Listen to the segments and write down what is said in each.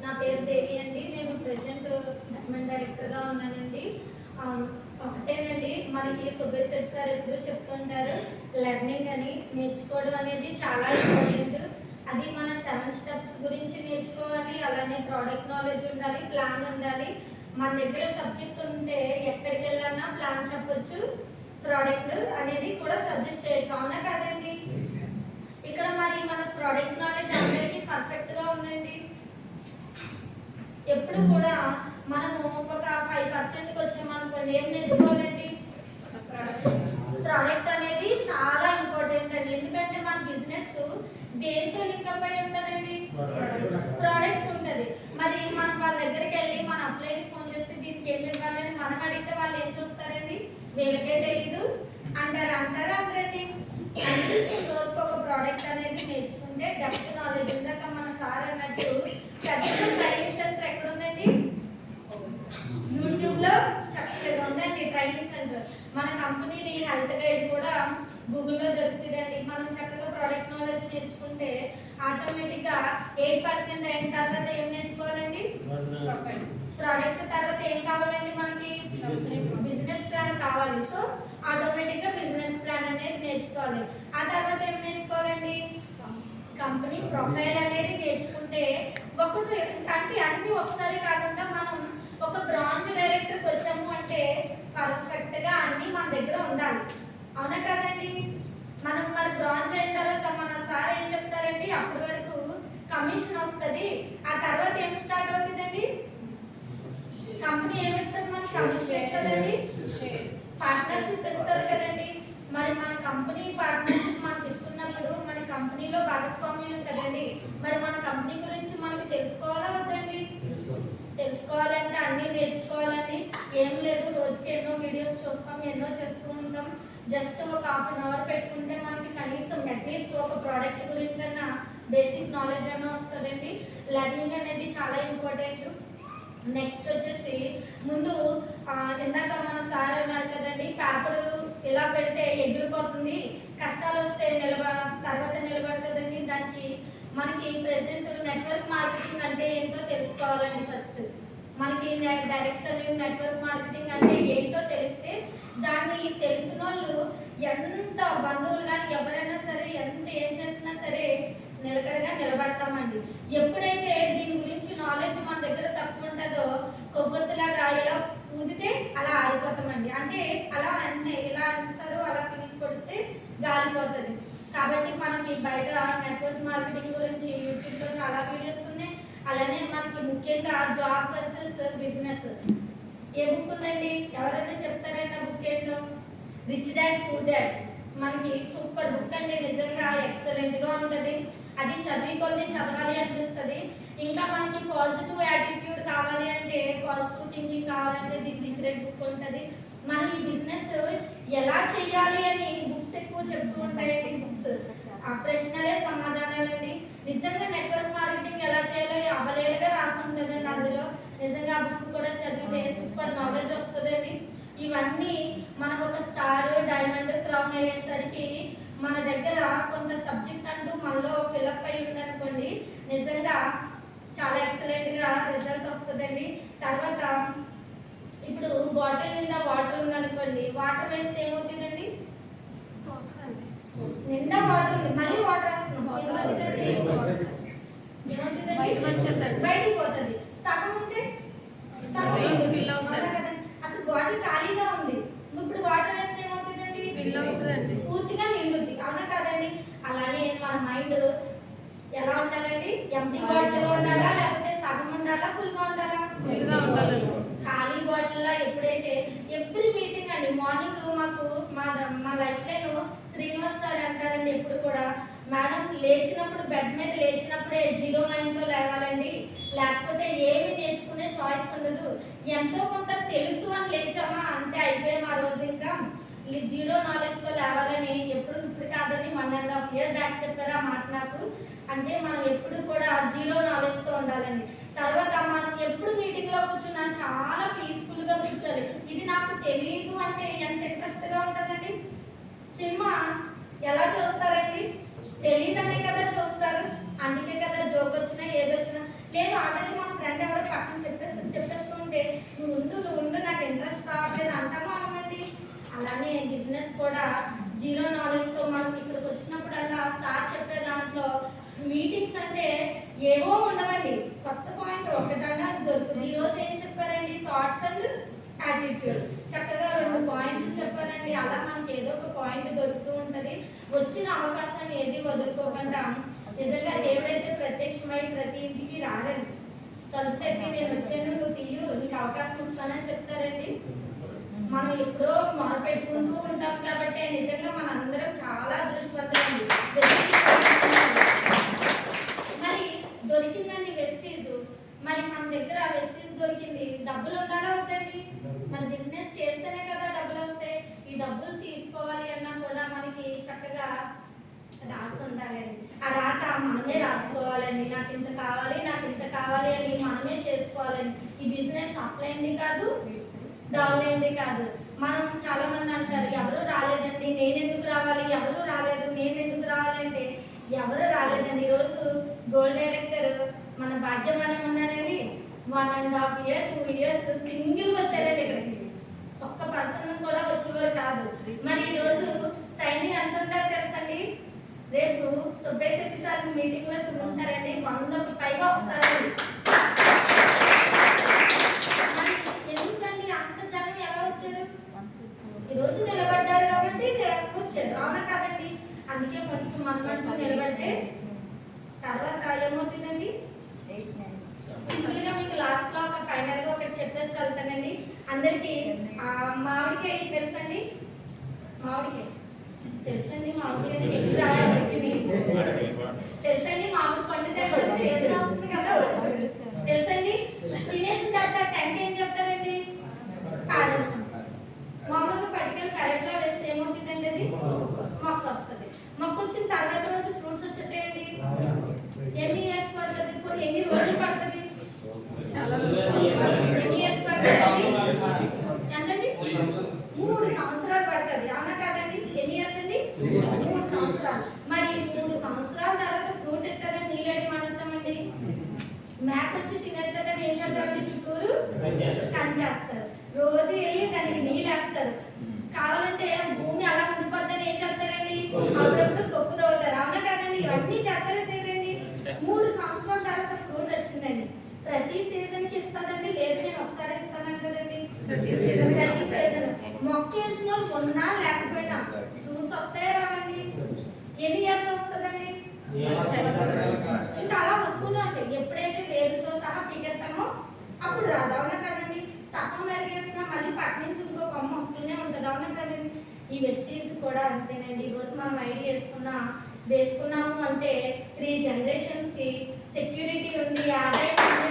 నా పేరు దేవి అండి. నేను ప్రెసెంట్ డైమండ్ డైరెక్టర్గా ఉన్నానండి. ఒకటేనండి, మనకి సుబ్బయ్య శెట్టి సార్ ఎప్పుడు చెప్తుంటారు, లెర్నింగ్ అని, నేర్చుకోవడం అనేది చాలా ఇంపార్టెంట్. అది మన 7 స్టెప్స్ గురించి నేర్చుకోవాలి. అలానే ప్రోడక్ట్ నాలెడ్జ్ ఉండాలి, ప్లాన్ ఉండాలి. మన దగ్గర సబ్జెక్ట్ ఉంటే ఎక్కడికి వెళ్ళాలన్నా ప్లాన్ చెప్పొచ్చు, ప్రోడక్ట్ అనేది కూడా సజెస్ట్ చేయొచ్చు. అవునా కాదండి? ఇక్కడ మరి మన ప్రోడక్ట్ నాలెడ్జ్ అందరికీ పర్ఫెక్ట్గా ఉందండి. ఎప్పుడు కూడా మనము ఒక 5%కి వచ్చామనుకోండి, ఏం నేర్చుకోవాలండి? ప్రోడక్ట్ అనేది చాలా ఇంపార్టెంట్ అండి. ఎందుకంటే మన బిజినెస్ దేంతో లింకప్ అయి ఉంటుందండి? ప్రోడక్ట్ ఉంటుంది. మరి మనం వాళ్ళ దగ్గరికి వెళ్ళి మన అప్లైని ఫోన్ చేసి దీనికి ఏమి ఇవ్వాలని మనం అడిగితే వాళ్ళు ఏం చూస్తారండి? వీళ్ళకే తెలీదు అంటారండి. రోజుకు ఒక ప్రోడక్ట్ అనేది నేర్చుకుంటే డెప్త్ నాలెడ్జ్, ఇందాక మన సార్ అన్నట్టు పెద్ద ట్రైనింగ్ సెంటర్ ఎక్కడ ఉందండి? యూట్యూబ్ లో చక్కగా ఉందండి ట్రైనింగ్ సెంటర్. మన కంపెనీది హెల్త్ గైడ్ కూడా గూగుల్లో దొరుకుతుందండి. మనం చక్కగా ప్రోడక్ట్ నాలెడ్జ్ నేర్చుకుంటే ఆటోమేటిక్గా 8% అయిన తర్వాత ఏం నేర్చుకోవాలండి? ప్రోడక్ట్ తర్వాత ఏం కావాలండి? మనకి బిజినెస్ ప్లాన్ కావాలి. సో ఆటోమేటిక్గా బిజినెస్ ప్లాన్ అనేది నేర్చుకోవాలి. ఆ తర్వాత ఏం నేర్చుకోవాలండి? కంపెనీ ప్రొఫైల్ అనేది నేర్చుకుంటే ఒకటి అంటే అన్ని ఒకసారి కాకుండా మనం ఒక బ్రాంచ్ డైరెక్టర్కి వచ్చాము అంటే పర్ఫెక్ట్గా అన్నీ మన దగ్గర ఉండాలి. అవునా కాదండి? మనం మరి బ్రాంచ్ అయిన తర్వాత మన సార్ ఏం చెప్తారండి? అప్పటి వరకు కమిషన్ వస్తుంది. ఆ తర్వాత ఏం స్టార్ట్ అవుతుందండి? కంపెనీ ఏమిస్తుంది? మనకి కమిషన్ ఇస్తుందండి, పార్ట్నర్షిప్ ఇస్తుంది కదండి. మరి మన కంపెనీ పార్ట్నర్షిప్ మనకి ఇస్తున్నప్పుడు మన కంపెనీలో భాగస్వామ్యం కదండి. మరి మన కంపెనీ గురించి మనకి తెలుసుకోవాలా వద్దండి? తెలుసుకోవాలంటే అన్నీ నేర్చుకోవాలండి. ఏం లేదు, రోజుకి ఎన్నో వీడియోస్ చూస్తాం, ఎన్నో చేస్తూ ఉంటాం. జస్ట్ ఒక 1/2 అవర్ పెట్టుకుంటే మనకి కనీసం అట్లీస్ట్ ఒక ప్రోడక్ట్ గురించి అన్న బేసిక్ నాలెడ్జ్ అన్న వస్తుందండి. లెర్నింగ్ అనేది చాలా ఇంపార్టెంట్. నెక్స్ట్ వచ్చేసి ముందు ఇందాక మన సార్ అన్నారు కదండి, పేపరు ఇలా పెడితే ఎగిరిపోతుంది, కష్టాలు వస్తే తర్వాత నిలబడుతుందండి. దానికి మనకి ప్రెసెంట్ నెట్వర్క్ మార్కెటింగ్ అంటే ఏంటో తెలుసుకోవాలండి. ఫస్ట్ మనకి డైరెక్ట్ సెల్లింగ్, నెట్వర్క్ మార్కెటింగ్ అంటే ఏంటో తెలిస్తే దాన్ని తెలిసిన వాళ్ళు ఎంత బంధువులు కానీ ఎవరైనా సరే ఎంత ఏం చేసినా సరే నిలకడగా నిలబడతామండి. ఎప్పుడైతే దీని గురించి నాలెడ్జ్ మన దగ్గర తక్కువ ఉంటుందో కొవ్వొత్తులాగా ఇలా ఊదితే అలా ఆరిపోతామండి. అంటే అలా ఇలా అంటారు, అలా పీస్ కొడితే గాలిపోతుంది. కాబట్టి మనకి బయట నెట్వర్క్ మార్కెటింగ్ గురించి యూట్యూబ్లో చాలా వీడియోస్ ఉన్నాయి. అలానే మనకి ముఖ్యంగా జాబ్ వర్సెస్ బిజినెస్ ఏ బుక్ ఉందండి? ఎవరైనా చెప్తారండి ఆ బుక్ ఏంటో? Rich dad poor dad. మనకి సూపర్ బుక్ అండి, నిజంగా ఎక్సలెంట్గా ఉంటుంది. అది చదివి కొద్ది చదవాలి అనిపిస్తుంది. ఇంకా మనకి పాజిటివ్ యాటిట్యూడ్ కావాలి అంటే, పాజిటివ్ థింకింగ్ కావాలంటే ది సీక్రెట్ బుక్ ఉంటుంది. మనం ఈ బిజినెస్ ఎలా చేయాలి అని బుక్స్ ఎక్కువ చెప్తూ ఉంటాయండి. బుక్స్ ఆ ప్రశ్నలే సమాధానాలండి. నిజంగా నెట్వర్క్ మార్కెటింగ్ ఎలా చేయాలో అవలేలుగా రాసి ఉంటుందండి అందులో. నిజంగా ఆ బుక్ కూడా చదివితే సూపర్ నాలెడ్జ్ వస్తుందండి. ఇవన్నీ మనం ఒక స్టార్, డైమండ్, క్రౌన్ అయ్యేసరికి మన దగ్గర కొంత సబ్జెక్ట్ అంటూ మనలో ఫిలప్ అయి ఉందనుకోండి, నిజంగా చాలా ఎక్సలెంట్గా రిజల్ట్ వస్తుందండి. తర్వాత ఇప్పుడు బాటిల్ నిండా వాటర్ ఉందనుకోండి, వాటర్ వేస్తే ఏమవుతుందండి? నిండా వాటర్ ఉంది, మళ్ళీ వాటర్ వేస్తున్నాం, బయటికి పోతుంది. సగం ఉంటే సగం కదండి. అసలు బాటిల్ ఖాళీగా ఉంది, ఇప్పుడు వాటర్ వేస్తే ఏమవుతుందండి? పూర్తిగా నిండుద్ది. అవునా కాదండి? అలానే మన మైండ్ ఎలా ఉండాలండి? ఎంటీ బాటిల్ ఉండాలా, లేకపోతే సగం ఉండాలా, ఫుల్గా ఉండాలా? ఖాళీ బాటిల్లో ఎప్పుడైతే ఎవ్రీ మీటింగ్ అండి, మార్నింగ్ మాకు మా లైఫ్ లైన్ శ్రీనివాస్ సార్ అంటారండి ఎప్పుడు కూడా, మేడం లేచినప్పుడు బెడ్ మీద లేచినప్పుడే 0 మైండ్తో లేవాలండి, లేకపోతే ఏమి నేర్చుకునే చాయిస్ ఉండదు. ఎంతో కొంత తెలుసు అని లేచామా అంతే, అయిపోయాం ఆ రోజు. ఇంకా 0 నాలెడ్జ్తో లేవాలని ఇప్పుడు కాదని 1.5 year బ్యాక్ చెప్పారు ఆ మాట నాకు. అంటే మనం ఎప్పుడు కూడా 0 నాలెడ్జ్తో ఉండాలండి. తర్వాత మనం ఎప్పుడు మీటింగ్లో కూర్చున్నా చాలా పీస్ఫుల్గా కూర్చోాలి. ఇది నాకు తెలియదు అంటే ఎంత ఇంట్రెస్ట్గా ఉంటుందండి. సినిమా ఎలా చూస్తారండి? తెలియదనే కదా చూస్తారు, అందుకే కదా జోక్ వచ్చినా ఏదొచ్చినా. లేదు ఆల్రెడీ మా ఫ్రెండ్ ఎవరో పక్కన చెప్పేస్తుంటే నువ్వు ఉండు నాకు ఇంట్రెస్ట్ రావట్లేదు అంటాము అనమండి. అలానే బిజినెస్ కూడా జీరో నాలెడ్జ్తో మనం ఇక్కడికి వచ్చినప్పుడల్లా సార్ చెప్పే దాంట్లో మీటింగ్స్ అంటే ఏవో ఉండవండి, కొత్త పాయింట్ ఒకటన్నా దొరుకుతుంది. ఈరోజు ఏం చెప్పారండి? Thoughts and attitude. చక్కగా 2 పాయింట్లు చెప్పారండి. అలా మనకి ఏదో ఒక పాయింట్ దొరుకుతూ ఉంటుంది. వచ్చిన అవకాశాన్ని ఏది వదులుకోకుండా నిజంగా దేవుడైతే ప్రత్యక్షమై ప్రతి ఇంటికి రారండి. తలుపు తట్టి నేను వచ్చాను నువ్వు తీయు నీకు అవకాశం ఇస్తానని చెప్తారండి. మనం ఎప్పుడో మొర పెట్టుకుంటూ ఉంటాం కాబట్టి నిజంగా మనందరం చాలా అదృష్టవంతులండి. మరి దొరికిందండి వెస్టీజ్. మరి మన దగ్గర వెస్టీజ్ దొరికింది, డబ్బులు ఉండాలా వద్దండి? మన బిజినెస్ చేస్తేనే కదా డబ్బులు వస్తాయి. ఈ డబ్బులు తీసుకోవాలి అన్నా కూడా మనకి చక్కగా రాసి ఉండాలండి. ఆ రాత మనమే రాసుకోవాలండి. నాకు ఇంత కావాలి అని మనమే చేసుకోవాలండి. ఈ బిజినెస్ అప్లైంది కాదు, డౌన్లైంది కాదు. మనం చాలా మంది అంటారు ఎవరు రాలేదండి నేనెందుకు రావాలి, ఎవరు రాలేదు నేనెందుకు రావాలంటే ఎవరు రాలేదండి. ఈరోజు గోల్డ్ డైరెక్టర్ మన భాగ్య మేడం ఉన్నారండి. 1.5 year 2 years సింగిల్ వచ్చారండి ఇక్కడికి. ఒక్క పర్సన్ కూడా వచ్చేవారు కాదు. మరి ఈరోజు సైన్యం ఎంత ఉంటారు తెలుసండి? రేపు సుబ్బయ్య శెట్టి సార్ మీటింగ్ లో చూసుకుంటారండి 100కు పైగా వస్తారండి. మరి ఎందుకండి అంత జనం ఎలా వచ్చారు? ఈరోజు నిలబడ్డారు కాబట్టి వచ్చారు, అవునా కాదండి? అందుకే ఫస్ట్ మనమంటూ నిలబడితే తర్వాత ఏమవుతుందండి? సింపుల్ గా మీకు లాస్ట్ లో ఒక ఫైనల్ గా ఒకటి చెప్పేసి వెళ్తానండి అందరికి. మామిడికాయ తెలుసండి? మామిడికాయ తెలుసండి? మామిడికాయ తెలుసండి? మామిడి పండు తెలుసండి? సీజన్ వస్తుంది కదా తెలుసండి? తినేసిన తర్వాత టెంట్ ఏం చెప్తారండి? పాడేస్తాం. మామూలుగా పట్టుకెళ్ళి పెరట్లో వేస్తే ఏమవుతుందండి? అది మొక్క వస్తుంది. మొక్క వచ్చిన తర్వాత రోజు ఫ్రూట్స్ వచ్చేస్తాయండి. ఎన్ని ఇయర్స్ పడుతుంది? కొన్ని ఎన్ని రోజులు పడుతుంది? ఎన్ని ఇయర్స్ పడుతుంది? ఎంతండి? 3 సంవత్సరాలు పడుతుంది, అవునా కాదండి? ఎన్ని ఇయర్స్ అండి? 3 సంవత్సరాలు. మరి 3 సంవత్సరాల తర్వాత ఫ్రూట్ ఎత్తదని నీళ్ళడి మానేస్తామండి. మ్యాప్ వచ్చి తినేస్తుందని ఏం చేస్తామండి? చుట్టూరు కంచేస్తారు. రోజు వెళ్ళి దానికి నీళ్ళు వేస్తారు. కావాలంటే భూమి అలా ఉండిపోద్దని ఏం చేస్తారండి? అప్పుడప్పుడు కొప్పు తవ్వుతారు, అవునా కాదండి? ఇవన్నీ చేస్తారా చేయరండి? 3 సంవత్సరాల తర్వాత ఫ్రూట్ వచ్చిందండి. ప్రతి సీజన్ కి ఇస్తుందండి? లేదు నేను ఒకసారి ఇస్తాను కదండి. ప్రతి సీజన్ మొక్క వేసిన వాళ్ళు ఉన్నా లేకపోయినా ఫ్రూట్స్ వస్తాయా రావండి? ఎన్ని ఇయర్స్ వస్తుందండి? ఇంకా అలా వస్తూనే ఉంటాయి. ఎప్పుడైతే వేరుతో సహా పీకెత్తామో అప్పుడు రాదు, అవునా కదండి? సగం నరిగేసినా మళ్ళీ పక్క నుంచి ఇంకో కొమ్మ వస్తూనే ఉంటుంది, అవునా కదండి? ఈ వెస్టీజ్ కూడా అంతేనండి. ఈరోజు మనం ఐడియా వేసుకున్నాము అంటే 3 generations కి సెక్యూరిటీ ఉంది, ఆదాయం ఉంది.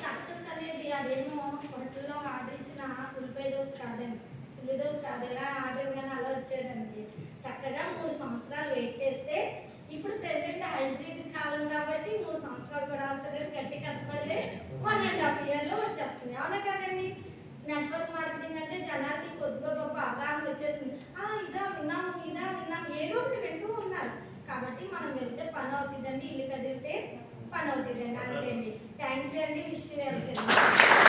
సక్సెస్ అనేది అదేమో హోటల్లో ఆర్డర్ ఇచ్చిన ఉల్లిపాయ దోశ కాదండి, ఉల్లి దోశ కాదు. ఎలా ఆర్డర్ కానీ అలా వచ్చేదండి. చక్కగా 3 సంవత్సరాలు వెయిట్ చేస్తే ఇప్పుడు ప్రెసెంట్ హైబ్రిడ్ కాలం కాబట్టి 3 సంవత్సరాలు కూడా వస్తుంది. గట్టి కష్టపడితే 1.5 year లో వచ్చేస్తుంది, అవునా కదండి? నెట్వర్క్ మార్కెటింగ్ అంటే జనాలకి కొద్దిగా గొప్ప అవగాహన వచ్చేసింది. ఇదా విన్నాము ఏదో ఒకటి వింటూ ఉన్నారు కాబట్టి మనం వెళ్తే పని అవుతుందండి, ఇల్లు కదిలితే పని అవుతుందండి. అంతే అండి. థ్యాంక్ యూ అండి. Wish you welcome.